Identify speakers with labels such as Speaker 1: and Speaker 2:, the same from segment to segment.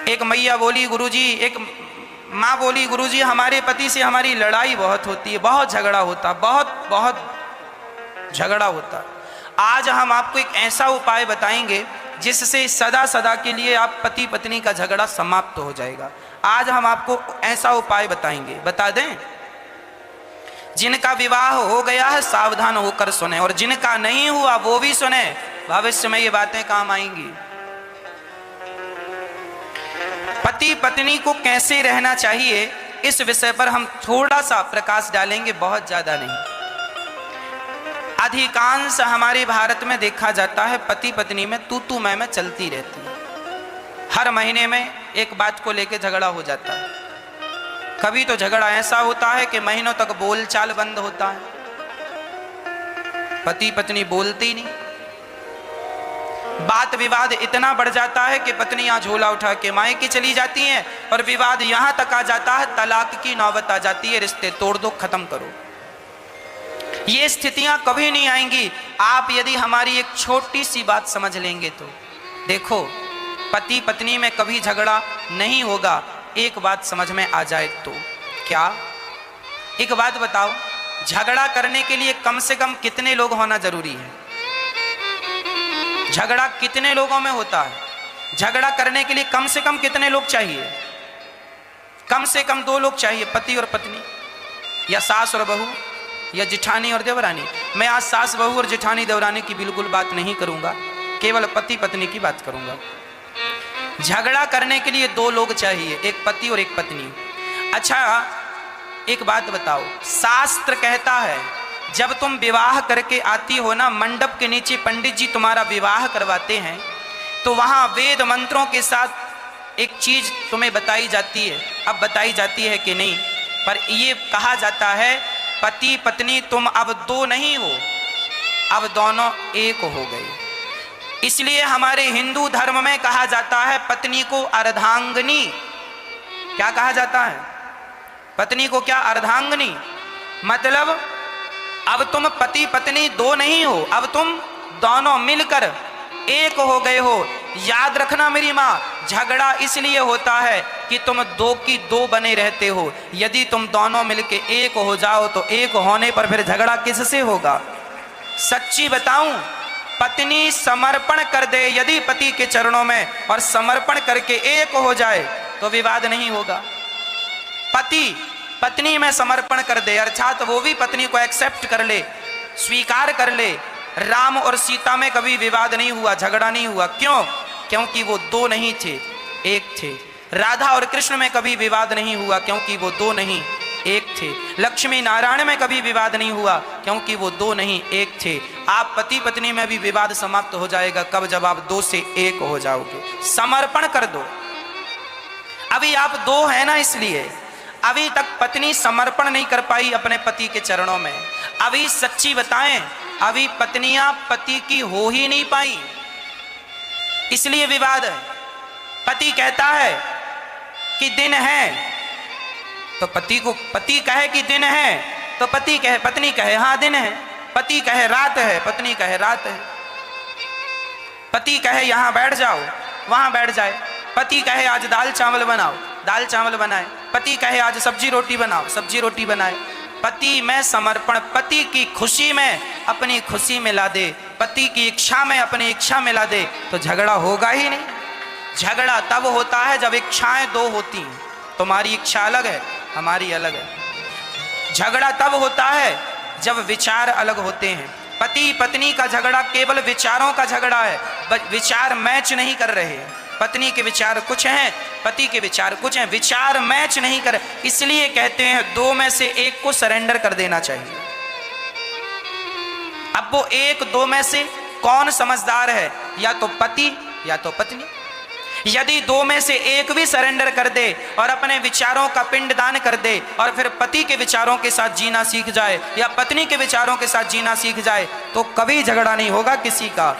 Speaker 1: एक मैया बोली गुरुजी, एक माँ बोली गुरुजी हमारे पति से हमारी लड़ाई बहुत होती है, बहुत झगड़ा होता, बहुत झगड़ा होता। आज हम आपको एक ऐसा उपाय बताएंगे जिससे सदा सदा के लिए आप पति पत्नी का झगड़ा समाप्त हो जाएगा। आज हम आपको ऐसा उपाय बताएंगे, बता दें। जिनका विवाह हो गया है सावधान होकर सुने, और जिनका नहीं हुआ वो भी सुने, भविष्य में ये बातें काम आएंगी। पति पत्नी को कैसे रहना चाहिए इस विषय पर हम थोड़ा सा प्रकाश डालेंगे, बहुत ज्यादा नहीं। अधिकांश हमारे भारत में देखा जाता है पति पत्नी में तू मैं चलती रहती है। हर महीने में एक बात को लेकर झगड़ा हो जाता है। कभी तो झगड़ा ऐसा होता है कि महीनों तक बोलचाल बंद होता है, पति पत्नी बोलते ही नहीं। बात विवाद इतना बढ़ जाता है कि पत्नियां झोला उठा के मायके चली जाती हैं और विवाद यहां तक आ जाता है, तलाक की नौबत आ जाती है, रिश्ते तोड़ दो, खत्म करो। ये स्थितियां कभी नहीं आएंगी आप यदि हमारी एक छोटी सी बात समझ लेंगे तो। देखो, पति पत्नी में कभी झगड़ा नहीं होगा, एक बात समझ में आ जाए तो। क्या? एक बात बताओ, झगड़ा करने के लिए कम से कम कितने लोग होना जरूरी है? झगड़ा कितने लोगों में होता है? झगड़ा करने के लिए कम से कम कितने लोग चाहिए? कम से कम 2 लोग चाहिए, पति और पत्नी, या सास और बहू, या जिठानी और देवरानी। मैं आज सास बहू और जिठानी देवरानी की बिल्कुल बात नहीं करूंगा, केवल पति पत्नी की बात करूंगा। झगड़ा करने के लिए 2 लोग चाहिए, एक पति और एक पत्नी। अच्छा, एक बात बताओ, शास्त्र कहता है जब तुम विवाह करके आती हो ना, मंडप के नीचे पंडित जी तुम्हारा विवाह करवाते हैं तो वहां वेद मंत्रों के साथ एक चीज तुम्हें बताई जाती है। अब बताई जाती है कि नहीं, पर ये कहा जाता है पति पत्नी तुम अब 2 नहीं हो, अब दोनों एक हो गए। इसलिए हमारे हिंदू धर्म में कहा जाता है पत्नी को अर्धांगिनी। क्या कहा जाता है? पत्नी को क्या? अर्धांगिनी। मतलब अब तुम पति पत्नी 2 नहीं हो, अब तुम दोनों मिलकर एक हो गए हो। याद रखना मेरी माँ, झगड़ा इसलिए होता है कि तुम 2 की 2 बने रहते हो। यदि तुम दोनों मिलके एक हो जाओ तो एक होने पर फिर झगड़ा किससे होगा? सच्ची बताऊं, पत्नी समर्पण कर दे यदि पति के चरणों में, और समर्पण करके एक हो जाए तो विवाद नहीं होगा। पति पत्नी में समर्पण कर दे, अर्थात वो भी पत्नी को एक्सेप्ट कर ले, स्वीकार कर ले। राम और सीता में कभी विवाद नहीं हुआ, झगड़ा नहीं हुआ। क्यों? क्योंकि वो 2 नहीं थे, एक थे। राधा और कृष्ण में कभी विवाद नहीं हुआ क्योंकि वो 2 नहीं, एक थे। लक्ष्मी नारायण में कभी विवाद नहीं हुआ क्योंकि वो 2 नहीं, एक थे। आप पति पत्नी में भी विवाद समाप्त हो जाएगा कब? जब आप 2 से 1 हो जाओगे। समर्पण कर दो। अभी आप 2 है ना, इसलिए अभी तक पत्नी समर्पण नहीं कर पाई अपने पति के चरणों में। अभी सच्ची बताएं, अभी पत्नियां पति की हो ही नहीं पाई, इसलिए विवाद है। पति कहता है कि दिन है तो पति कहे कि दिन है तो पत्नी कहे हाँ दिन है। पति कहे रात है, पत्नी कहे रात है। पति कहे यहां बैठ जाओ, वहां बैठ जाए। पति कहे आज दाल चावल बनाओ, दाल चावल बनाए। पति कहे आज सब्जी रोटी बनाओ, सब्जी रोटी बनाए। पति में समर्पण, पति की खुशी में अपनी खुशी मिला दे, पति की इच्छा में अपनी इच्छा मिला दे तो झगड़ा होगा ही नहीं। झगड़ा तब होता है जब इच्छाएं 2 होती हैं। तुम्हारी इच्छा अलग है, हमारी अलग है। झगड़ा तब होता है जब विचार अलग होते हैं। पति पत्नी का झगड़ा केवल विचारों का झगड़ा है, विचार मैच नहीं कर रहे। पत्नी के विचार कुछ हैं, पति के विचार कुछ हैं, विचार मैच नहीं कर। इसलिए कहते हैं 2 में से 1 को सरेंडर कर देना चाहिए। अब वो 1-2 में से कौन समझदार है? या तो पति या तो पत्नी। यदि 2 में से 1 भी सरेंडर कर दे और अपने विचारों का पिंडदान कर दे और फिर पति के विचारों के साथ जीना सीख जाए या पत्नी के विचारों के साथ जीना सीख जाए तो कभी झगड़ा नहीं होगा किसी का।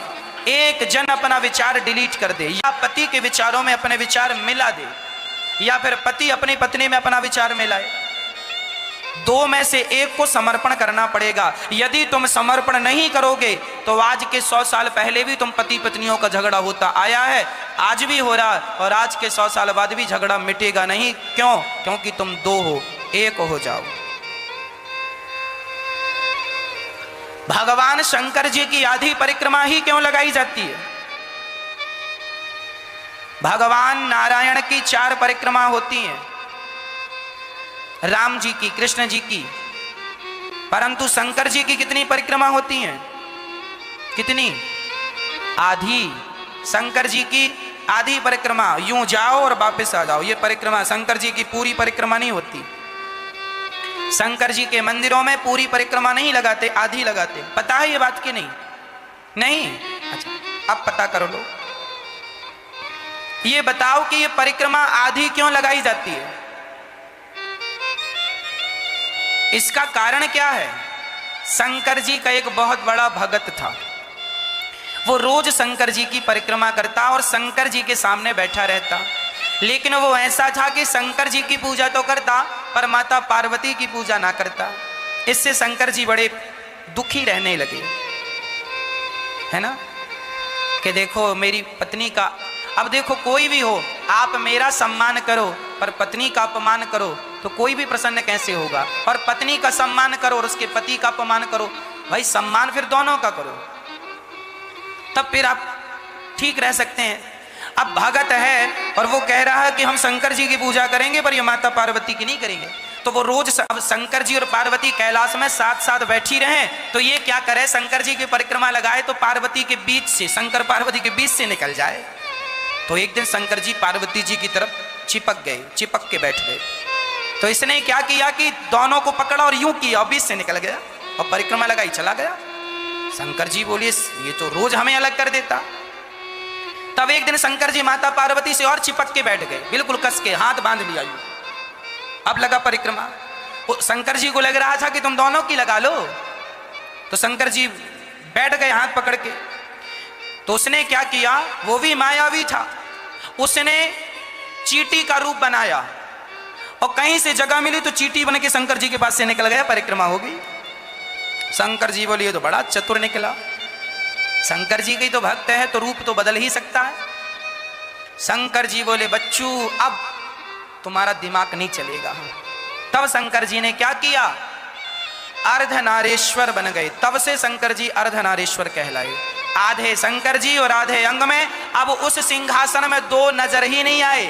Speaker 1: एक जन अपना विचार डिलीट कर दे या पति के विचारों में अपने विचार मिला दे या फिर पति अपनी पत्नी में अपना विचार मिलाए, दो में से एक को समर्पण करना पड़ेगा। यदि तुम समर्पण नहीं करोगे तो आज के 100 साल पहले भी तुम पति पत्नियों का झगड़ा होता आया है, आज भी हो रहा, और आज के 100 साल बाद भी झगड़ा मिटेगा नहीं। क्यों? क्योंकि तुम दो हो, एक हो जाओ। भगवान शंकर जी की आधी परिक्रमा ही क्यों लगाई जाती है? भगवान नारायण की 4 परिक्रमा होती हैं, राम जी की, कृष्ण जी की, परंतु शंकर जी की कितनी परिक्रमा होती हैं? कितनी? आधी। शंकर जी की आधी परिक्रमा, यूं जाओ और वापस आ जाओ, ये परिक्रमा। शंकर जी की पूरी परिक्रमा नहीं होती। शंकर जी के मंदिरों में पूरी परिक्रमा नहीं लगाते, आधी लगाते। पता है ये बात कि नहीं? नहीं? अच्छा, अब पता कर लो। ये बताओ कि ये परिक्रमा आधी क्यों लगाई जाती है? इसका कारण क्या है? शंकर जी का एक बहुत बड़ा भगत था, वो रोज शंकर जी की परिक्रमा करता और शंकर जी के सामने बैठा रहता। लेकिन वो ऐसा था कि शंकर जी की पूजा तो करता पर माता पार्वती की पूजा ना करता। इससे शंकर जी बड़े दुखी रहने लगे, है ना, कि देखो मेरी पत्नी का, अब देखो कोई भी हो, आप मेरा सम्मान करो पर पत्नी का अपमान करो तो कोई भी प्रसन्न कैसे होगा? और पत्नी का सम्मान करो और उसके पति का अपमान करो, भाई सम्मान फिर दोनों का करो, तब फिर आप ठीक रह सकते हैं। अब भगत है और वो कह रहा है कि हम शंकर जी की पूजा करेंगे पर ये माता पार्वती की नहीं करेंगे। तो वो रोज, अब शंकर जी और पार्वती कैलाश में साथ साथ बैठी रहे, तो ये क्या करे, शंकर जी की परिक्रमा लगाए तो पार्वती के बीच से, शंकर पार्वती के बीच से निकल जाए। तो एक दिन शंकर जी पार्वती जी की तरफ चिपक गए, चिपक के बैठ गए। तो इसने क्या किया कि दोनों को पकड़ा और यूं किया और बीच से निकल गया और परिक्रमा लगाई चला गया। शंकर जी बोले ये तो रोज हमें अलग कर देता। तब एक दिन शंकर जी माता पार्वती से और चिपक के बैठ गए, बिल्कुल कस के, हाथ बांध लिया यूं। अब लगा परिक्रमा। शंकर जी को लग रहा था कि तुम दोनों की लगा लो, तो शंकर जी बैठ गए हाथ पकड़ के। तो उसने क्या किया, वो भी मायावी था, उसने चींटी का रूप बनाया और कहीं से जगह मिली तो चींटी बन के शंकर जी के पास से निकल गया, परिक्रमा हो गई। शंकर जी बोले ये तो बड़ा चतुर निकला, शंकर जी के तो भक्त है तो रूप तो बदल ही सकता है। शंकर जी बोले बच्चू अब तुम्हारा दिमाग नहीं चलेगा। तब शंकर जी ने क्या किया, अर्धनारेश्वर बन गए। तब से शंकर जी अर्धनारेश्वर कहलाए। आधे शंकर जी और आधे अंग में, अब उस सिंहासन में दो नजर ही नहीं आए,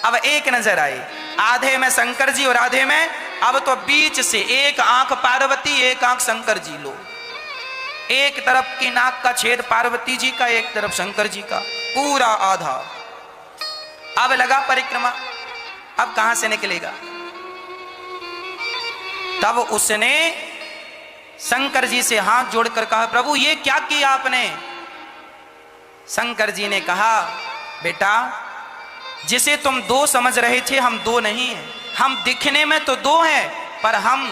Speaker 1: अब एक नजर आए। आधे में शंकर जी और आधे में, अब तो बीच से एक आंख पार्वती एक आंख शंकर जी लो, एक तरफ की नाक का छेद पार्वती जी का, एक तरफ शंकर जी का, पूरा आधा। अब लगा परिक्रमा, अब कहां से निकलेगा? तब उसने शंकर जी से हाथ जोड़कर कहा प्रभु ये क्या किया आपने? शंकर जी ने कहा बेटा जिसे तुम दो समझ रहे थे हम दो नहीं हैं, हम दिखने में तो दो हैं पर हम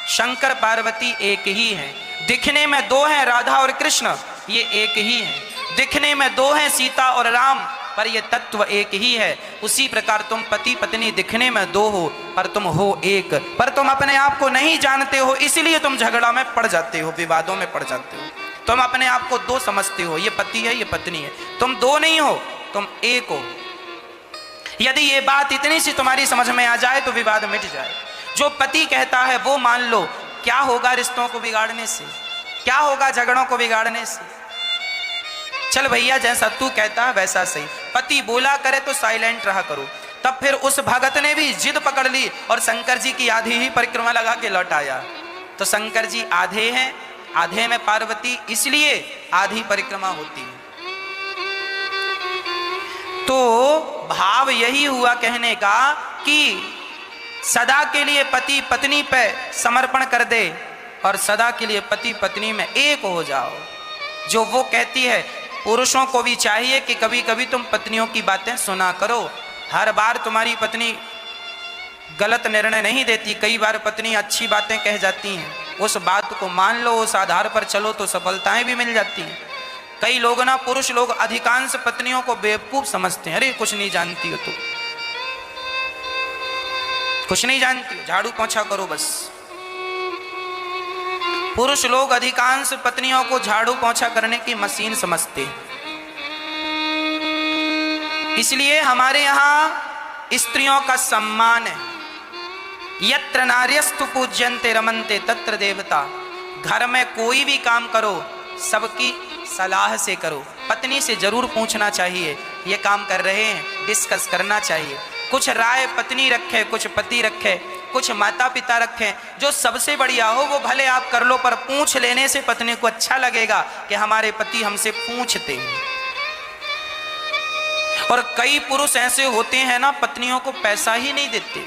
Speaker 1: शंकर पार्वती एक ही हैं। दिखने में दो हैं राधा और कृष्ण, ये एक ही हैं। दिखने में दो हैं सीता और राम, पर ये तत्व एक ही है। उसी प्रकार तुम पति पत्नी दिखने में दो हो पर तुम हो एक, पर तुम अपने आप को नहीं जानते हो, इसलिए तुम झगड़ा में पड़ जाते हो, विवादों में पड़ जाते हो। तुम अपने आप को दो समझते हो, ये पति है ये पत्नी है, तुम दो नहीं हो, तुम एक हो। यदि ये बात इतनी सी तुम्हारी समझ में आ जाए तो विवाद मिट जाए। जो पति कहता है वो मान लो। क्या होगा रिश्तों को बिगाड़ने से, क्या होगा झगड़ों को बिगाड़ने से? चल भैया जैसा तू कहता है वैसा सही, पति बोला करे तो साइलेंट रहा करो। तब फिर उस भगत ने भी जिद पकड़ ली और शंकर जी की आधी ही परिक्रमा लगा के लौट आया। तो शंकर जी आधे हैं, आधे में पार्वती, इसलिए आधी परिक्रमा होती है। तो भाव यही हुआ कहने का कि सदा के लिए पति पत्नी पे समर्पण कर दे और सदा के लिए पति पत्नी में एक हो जाओ। जो वो कहती है पुरुषों को भी चाहिए कि कभी कभी तुम पत्नियों की बातें सुना करो। हर बार तुम्हारी पत्नी गलत निर्णय नहीं देती, कई बार पत्नी अच्छी बातें कह जाती हैं, उस बात को मान लो, उस आधार पर चलो तो सफलताएं भी मिल जाती हैं। कई लोग ना, पुरुष लोग अधिकांश पत्नियों को बेवकूफ समझते हैं, अरे कुछ नहीं जानती हो कुछ नहीं जानती, झाड़ू पोंछा करो बस। पुरुष लोग अधिकांश पत्नियों को झाड़ू पोंछा करने की मशीन समझते हैं। इसलिए हमारे यहां स्त्रियों का सम्मान है। यत्र नार्यस्तु पूज्यन्ते रमन्ते तत्र देवता। घर में कोई भी काम करो सबकी सलाह से करो। पत्नी से जरूर पूछना चाहिए, ये काम कर रहे हैं, डिस्कस करना चाहिए। कुछ राय पत्नी रखे, कुछ पति रखे, कुछ माता पिता रखें, जो सबसे बढ़िया हो वो भले आप कर लो, पर पूछ लेने से पत्नी को अच्छा लगेगा कि हमारे पति हमसे पूछते हैं। और कई पुरुष ऐसे होते हैं ना, पत्नियों को पैसा ही नहीं देते,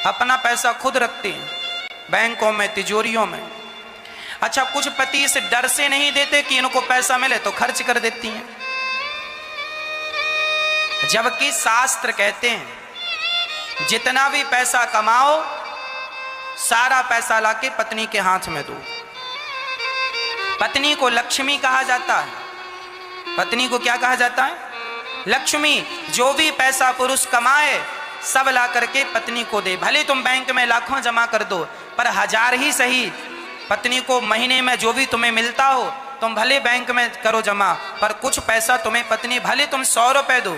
Speaker 1: अपना पैसा खुद रखते हैं बैंकों में, तिजोरियों में। अच्छा, कुछ पति इस डर से नहीं देते कि इनको पैसा मिले तो खर्च कर देती हैं, जबकि शास्त्र कहते हैं जितना भी पैसा कमाओ सारा पैसा लाके पत्नी के हाथ में दो। पत्नी को लक्ष्मी कहा जाता है। पत्नी को क्या कहा जाता है? लक्ष्मी। जो भी पैसा पुरुष कमाए सब ला करके पत्नी को दे। भले तुम बैंक में लाखों जमा कर दो, पर 1000 ही सही पत्नी को महीने में जो भी तुम्हें मिलता हो तुम भले बैंक में करो जमा, पर कुछ पैसा तुम्हें पत्नी, भले तुम 100 रुपए दो,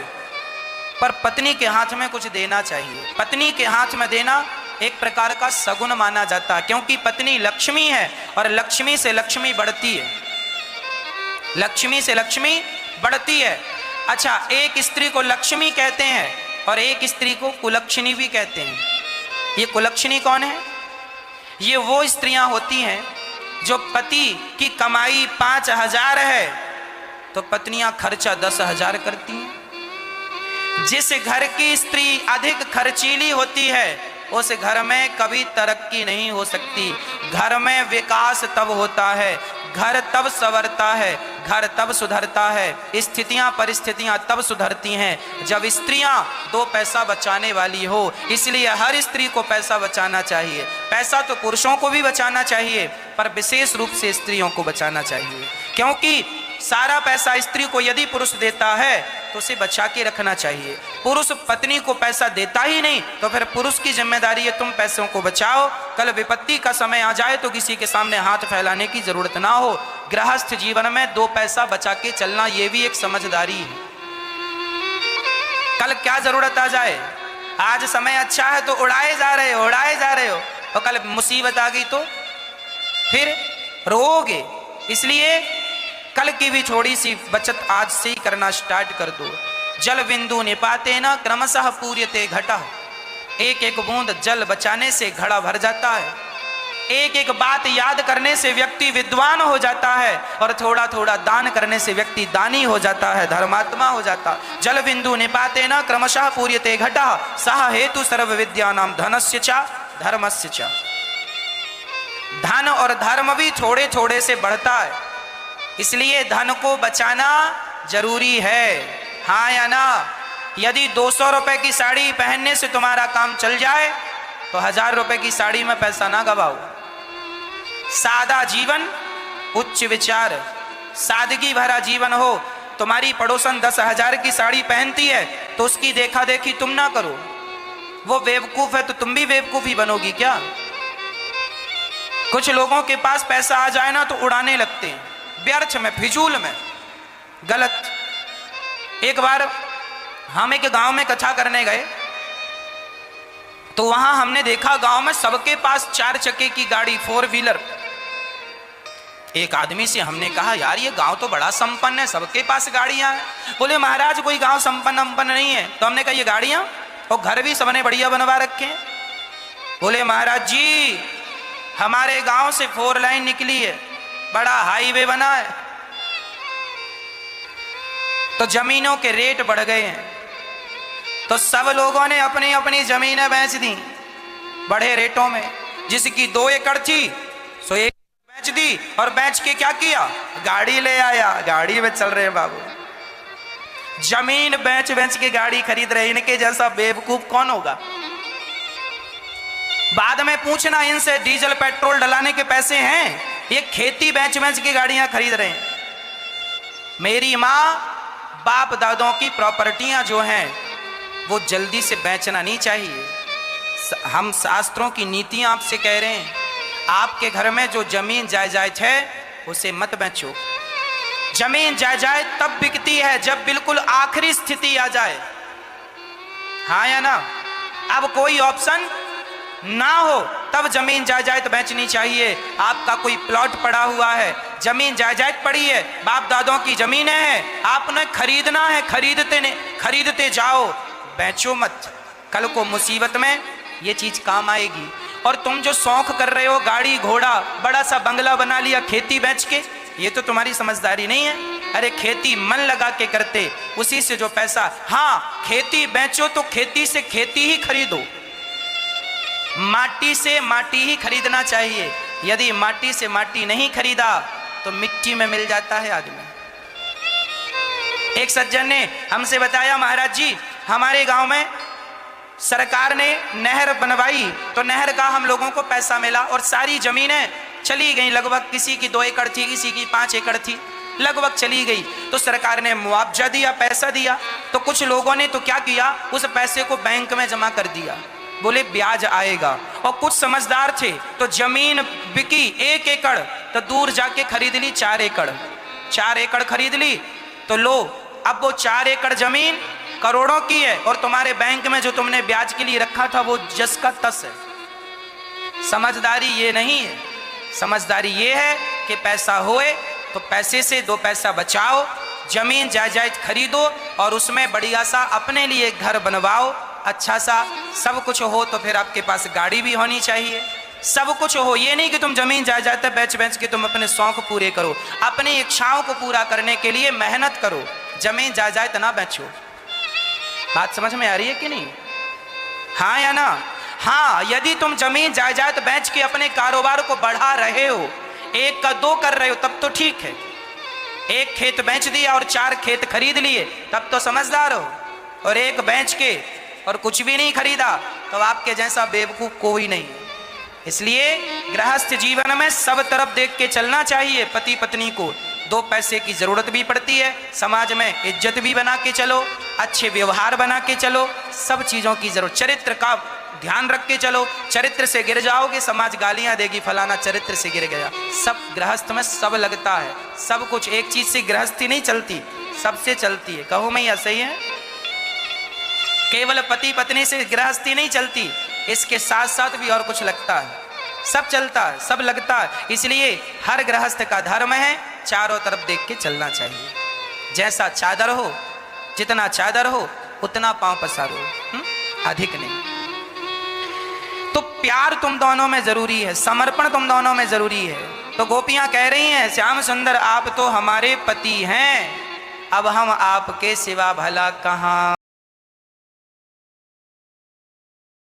Speaker 1: पर पत्नी के हाथ में कुछ देना चाहिए। पत्नी के हाथ में देना एक प्रकार का सगुन माना जाता है, क्योंकि पत्नी लक्ष्मी है और लक्ष्मी से लक्ष्मी बढ़ती है। लक्ष्मी से लक्ष्मी बढ़ती है। अच्छा, एक स्त्री को लक्ष्मी कहते हैं और एक स्त्री को कुलक्षणी भी कहते हैं। ये कुलक्षणी कौन है? ये वो स्त्रियां होती हैं जो पति की कमाई 5000 है तो पत्नियां खर्चा 10,000 करती हैं। जिस घर की स्त्री अधिक खर्चीली होती है उस घर में कभी तरक्की नहीं हो सकती। घर में विकास तब होता है, घर तब संवरता है, घर तब सुधरता है, स्थितियां परिस्थितियां तब सुधरती हैं जब स्त्रियां 2 पैसा बचाने वाली हो। इसलिए हर स्त्री को पैसा बचाना चाहिए। पैसा तो पुरुषों को भी बचाना चाहिए, पर विशेष रूप से स्त्रियों को बचाना चाहिए, क्योंकि सारा पैसा स्त्री को यदि पुरुष देता है तो उसे बचा के रखना चाहिए। पुरुष पत्नी को पैसा देता ही नहीं तो फिर पुरुष की जिम्मेदारी है तुम पैसों को बचाओ। कल विपत्ति का समय आ जाए तो किसी के सामने हाथ फैलाने की जरूरत ना हो। गृहस्थ जीवन में 2 पैसा बचा के चलना ये भी एक समझदारी है। कल क्या जरूरत आ जाए, आज समय अच्छा है तो उड़ाए जा रहे हो, उड़ाए जा रहे हो, और कल मुसीबत आ गई तो फिर रोओगे। इसलिए कल की भी थोड़ी सी बचत आज से ही करना स्टार्ट कर दो। जल बिंदु निपाते न क्रमशः पूर्यते घटा। एक एक बूंद जल बचाने से घड़ा भर जाता है। एक एक बात याद करने से व्यक्ति विद्वान हो जाता है, और थोड़ा थोड़ा दान करने से व्यक्ति दानी हो जाता है, धर्मात्मा हो जाता है। जल बिंदु निपाते न क्रमशः पूर्यते घटा सह हेतु सर्व विद्यानाम धनस्य च धर्मस्य च। धन और धर्म भी थोड़े थोड़े से बढ़ता है, इसलिए धन को बचाना जरूरी है। हाँ या ना? यदि 200 रुपए की साड़ी पहनने से तुम्हारा काम चल जाए तो 1000 रुपए की साड़ी में पैसा ना गवाओ। सादा जीवन, उच्च विचार, सादगी भरा जीवन हो। तुम्हारी पड़ोसन 10,000 की साड़ी पहनती है तो उसकी देखा देखी तुम ना करो। वो बेवकूफ है तो तुम भी बेवकूफ ही बनोगी क्या? कुछ लोगों के पास पैसा आ जाए ना तो उड़ाने लगते हैं, व्यर्थ में, फिजूल में, गलत। एक बार हम एक गांव में कथा करने गए तो वहां हमने देखा गांव में सबके पास 4 चक्के की गाड़ी, 4 व्हीलर। एक आदमी से हमने कहा, यार ये गांव तो बड़ा संपन्न है, सबके पास गाड़ियां हैं। बोले महाराज कोई गांव संपन्न नहीं है। तो हमने कहा ये गाड़ियां और घर भी सबने बढ़िया बनवा रखे हैं। बोले महाराज जी हमारे गांव से 4 लाइन निकली है, बड़ा हाईवे बना है, तो जमीनों के रेट बढ़ गए हैं, तो सब लोगों ने अपनी अपनी जमीनें बेच दी बड़े रेटों में। जिसकी 2 एकड़ थी सो 1 बेच दी, और बेच के क्या किया? गाड़ी ले आया। गाड़ी में चल रहे हैं बाबू, जमीन बेच बेच के गाड़ी खरीद रहे। इनके जैसा बेवकूफ कौन होगा? बाद में पूछना इनसे, डीजल पेट्रोल डलाने के पैसे हैं? ये खेती बेच बेच के गाड़ियां खरीद रहे हैं। मेरी माँ बाप दादों की प्रॉपर्टियां जो हैं वो जल्दी से बेचना नहीं चाहिए। हम शास्त्रों की नीतियां आपसे कह रहे हैं। आपके घर में जो जमीन जायदाद है उसे मत बेचो। जमीन जायदाद तब बिकती है जब बिल्कुल आखिरी स्थिति आ जाए, हाँ या ना। अब कोई ऑप्शन ना हो तब जमीन जायदाद बेचनी चाहिए। आपका कोई प्लॉट पड़ा हुआ है, जमीन जायदाद पड़ी है, बाप दादों की जमीनें हैं, आपने खरीदना है, खरीदते जाओ, बेचो मत। कल को मुसीबत में ये चीज काम आएगी। और तुम जो शौक कर रहे हो, गाड़ी घोड़ा, बड़ा सा बंगला बना लिया खेती बेच के, ये तो तुम्हारी समझदारी नहीं है। अरे खेती मन लगा के करते, उसी से जो पैसा, हाँ खेती बेचो तो खेती से खेती ही खरीदो, माटी से माटी ही खरीदना चाहिए। यदि माटी से माटी नहीं खरीदा तो मिट्टी में मिल जाता है आदमी। एक सज्जन ने हमसे बताया, महाराज जी हमारे गांव में सरकार ने नहर बनवाई तो नहर का हम लोगों को पैसा मिला और सारी जमीनें चली गई, लगभग किसी की 2 एकड़ थी, किसी की 5 एकड़ थी, लगभग चली गई। तो सरकार ने मुआवजा दिया, पैसा दिया। तो कुछ लोगों ने तो क्या किया, उस पैसे को बैंक में जमा कर दिया, बोले ब्याज आएगा। और कुछ समझदार थे तो जमीन बिकी 1 एकड़, तो दूर जाके खरीद ली 4 एकड़। 4 एकड़ खरीद ली तो लो, अब वो 4 एकड़ जमीन करोड़ों की है और तुम्हारे बैंक में जो तुमने ब्याज के लिए रखा था वो जस का तस है। समझदारी ये नहीं है। समझदारी ये है कि पैसा होए तो पैसे से 2 पैसा बचाओ, जमीन जायदाद खरीदो और उसमें बढ़िया सा अपने लिए घर बनवाओ, अच्छा सा। सब कुछ हो तो फिर आपके पास गाड़ी भी होनी चाहिए, सब कुछ हो। ये नहीं कि तुम जमीन जायदाद बेच बेच के तुम अपने शौक पूरे करो, अपनी इच्छाओं को पूरा करने के लिए मेहनत करो, जमीन जायदाद ना बेचो। बात समझ में आ रही है कि नहीं, हाँ या ना। हाँ, यदि तुम जमीन जायदाद बेच के अपने कारोबार को बढ़ा रहे हो, 1 का 2 कर रहे हो, तब तो ठीक है। 1 खेत बेच दिया और 4 खेत खरीद लिए, तब तो समझदार हो। और 1 बेच के और कुछ भी नहीं खरीदा तो आपके जैसा बेवकूफ कोई नहीं। इसलिए गृहस्थ जीवन में सब तरफ देख के चलना चाहिए। पति पत्नी को 2 पैसे की जरूरत भी पड़ती है, समाज में इज्जत भी बना के चलो, अच्छे व्यवहार बना के चलो, सब चीजों की जरूरत। चरित्र का ध्यान रख के चलो, चरित्र से गिर जाओगे समाज गालियां देगी, फलाना चरित्र से गिर गया। सब गृहस्थ में सब लगता है, सब कुछ। एक चीज से गृहस्थी नहीं चलती, सबसे चलती है। कहो मैं यह सही है? केवल पति पत्नी से गृहस्थी नहीं चलती, इसके साथ साथ भी और कुछ लगता है, सब चलता है, सब लगता है। इसलिए हर गृहस्थ का धर्म है चारों तरफ देख के चलना चाहिए। जैसा चादर हो, जितना चादर हो उतना पांव पसारो, अधिक नहीं। तो प्यार तुम दोनों में जरूरी है, समर्पण तुम दोनों में जरूरी है। तो गोपियां कह रही हैं, श्याम सुंदर आप तो हमारे पति हैं, अब हम आपके सिवा भला कहाँ